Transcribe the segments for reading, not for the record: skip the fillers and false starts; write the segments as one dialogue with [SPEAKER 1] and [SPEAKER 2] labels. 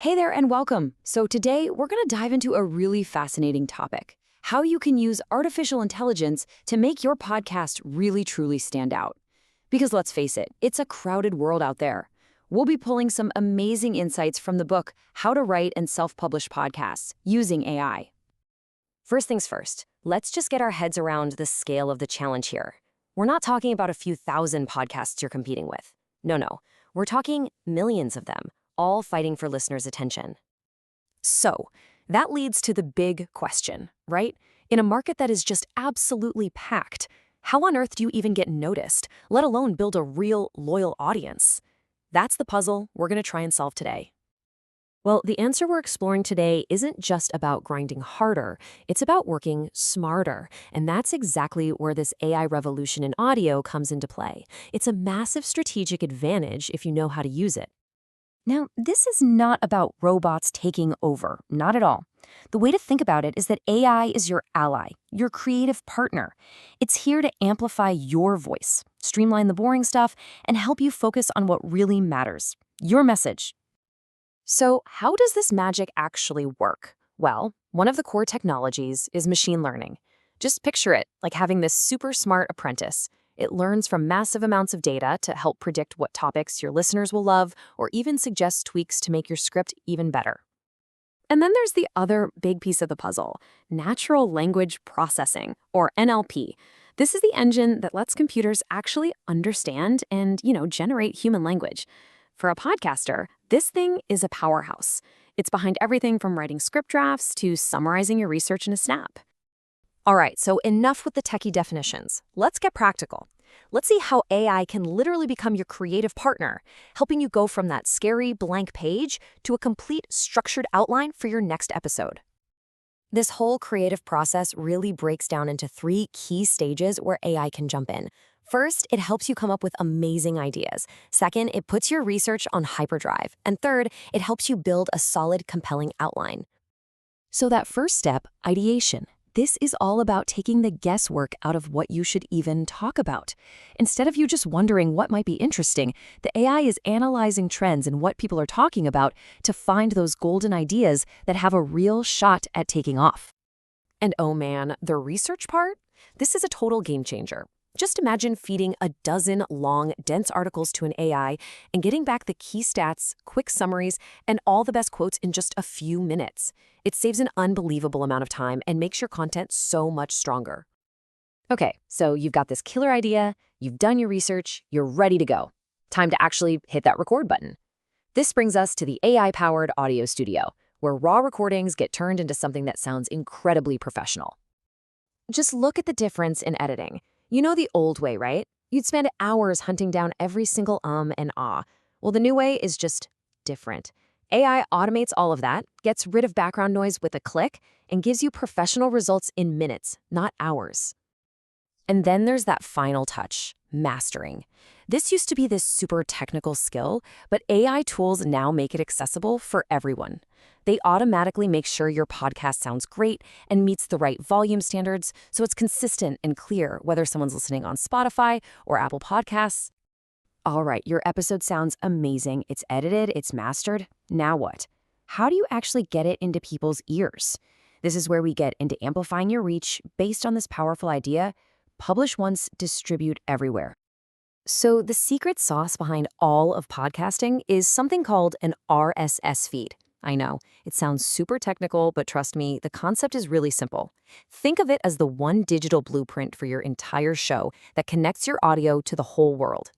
[SPEAKER 1] Hey there and welcome. So today we're going to dive into a really fascinating topic, how you can use artificial intelligence to make your podcast really truly stand out. Because let's face it, it's a crowded world out there. We'll be pulling some amazing insights from the book, How to Write and Self-Publish Podcasts Using AI. First things first, let's just get our heads around the scale of the challenge here. We're not talking about a few thousand podcasts you're competing with. No. We're talking millions of them, all fighting for listeners' attention. So, that leads to the big question, right? In a market that is just absolutely packed, how on earth do you even get noticed, let alone build a real, loyal audience? That's the puzzle we're going to try and solve today. Well, the answer we're exploring today isn't just about grinding harder, it's about working smarter. And that's exactly where this AI revolution in audio comes into play. It's a massive strategic advantage if you know how to use it. Now, this is not about robots taking over, not at all. The way to think about it is that AI is your ally, your creative partner. It's here to amplify your voice, streamline the boring stuff, and help you focus on what really matters, your message. So, how does this magic actually work? Well, one of the core technologies is machine learning. Just picture it like having this super smart apprentice. It learns from massive amounts of data to help predict what topics your listeners will love or even suggest tweaks to make your script even better. And then there's the other big piece of the puzzle, natural language processing, or NLP. This is the engine that lets computers actually understand and, generate human language. For a podcaster, this thing is a powerhouse. It's behind everything from writing script drafts to summarizing your research in a snap. All right, so enough with the techie definitions. Let's get practical. Let's see how AI can literally become your creative partner, helping you go from that scary blank page to a complete structured outline for your next episode. This whole creative process really breaks down into 3 key stages where AI can jump in. First, it helps you come up with amazing ideas. Second, it puts your research on hyperdrive. And third, it helps you build a solid, compelling outline. So that first step, ideation. This is all about taking the guesswork out of what you should even talk about. Instead of you just wondering what might be interesting, the AI is analyzing trends and what people are talking about to find those golden ideas that have a real shot at taking off. And oh man, the research part? This is a total game changer. Just imagine feeding a dozen long, dense articles to an AI and getting back the key stats, quick summaries, and all the best quotes in just a few minutes. It saves an unbelievable amount of time and makes your content so much stronger. Okay, so you've got this killer idea, you've done your research, you're ready to go. Time to actually hit that record button. This brings us to the AI-powered audio studio, where raw recordings get turned into something that sounds incredibly professional. Just look at the difference in editing. You know the old way, right? You'd spend hours hunting down every single and ah. Well, the new way is just different. AI automates all of that, gets rid of background noise with a click, and gives you professional results in minutes, not hours. And then there's that final touch, mastering. This used to be this super technical skill, but AI tools now make it accessible for everyone. They automatically make sure your podcast sounds great and meets the right volume standards, so it's consistent and clear whether someone's listening on Spotify or Apple Podcasts. All right, your episode sounds amazing. It's edited, it's mastered. Now what? How do you actually get it into people's ears? This is where we get into amplifying your reach based on this powerful idea: publish once, distribute everywhere. So the secret sauce behind all of podcasting is something called an RSS feed. I know, it sounds super technical, but trust me, the concept is really simple. Think of it as the one digital blueprint for your entire show that connects your audio to the whole world.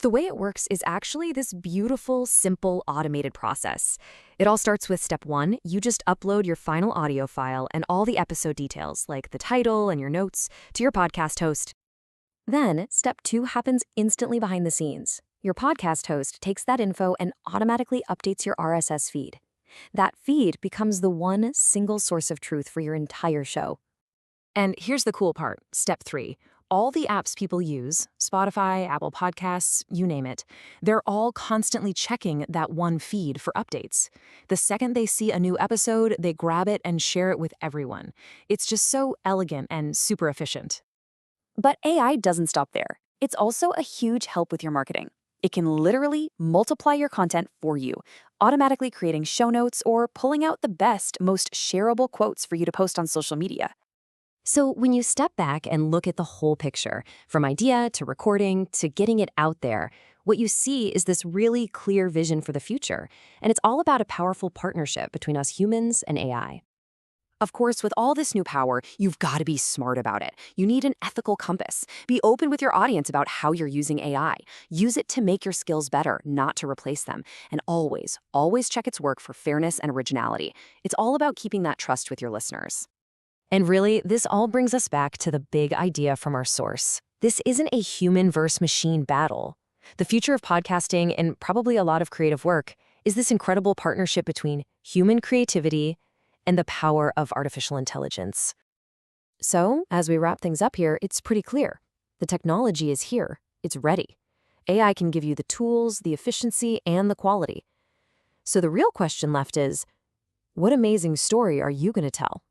[SPEAKER 1] The way it works is actually this beautiful, simple, automated process. It all starts with step 1. You just upload your final audio file and all the episode details, like the title and your notes, to your podcast host. Then, step 2 happens instantly behind the scenes. Your podcast host takes that info and automatically updates your RSS feed. That feed becomes the one single source of truth for your entire show. And here's the cool part, step 3. All the apps people use, Spotify, Apple Podcasts, you name it, they're all constantly checking that one feed for updates. The second they see a new episode, they grab it and share it with everyone. It's just so elegant and super efficient. But AI doesn't stop there. It's also a huge help with your marketing. It can literally multiply your content for you, automatically creating show notes or pulling out the best, most shareable quotes for you to post on social media. So when you step back and look at the whole picture, from idea to recording to getting it out there, what you see is this really clear vision for the future. And it's all about a powerful partnership between us humans and AI. Of course, with all this new power, you've got to be smart about it. You need an ethical compass. Be open with your audience about how you're using AI. Use it to make your skills better, not to replace them. And always, always check its work for fairness and originality. It's all about keeping that trust with your listeners. And really, this all brings us back to the big idea from our source. This isn't a human versus machine battle. The future of podcasting, and probably a lot of creative work, is this incredible partnership between human creativity and the power of artificial intelligence. So, as we wrap things up here, it's pretty clear. The technology is here. It's ready. AI can give you the tools, the efficiency, and the quality. So the real question left is, what amazing story are you going to tell?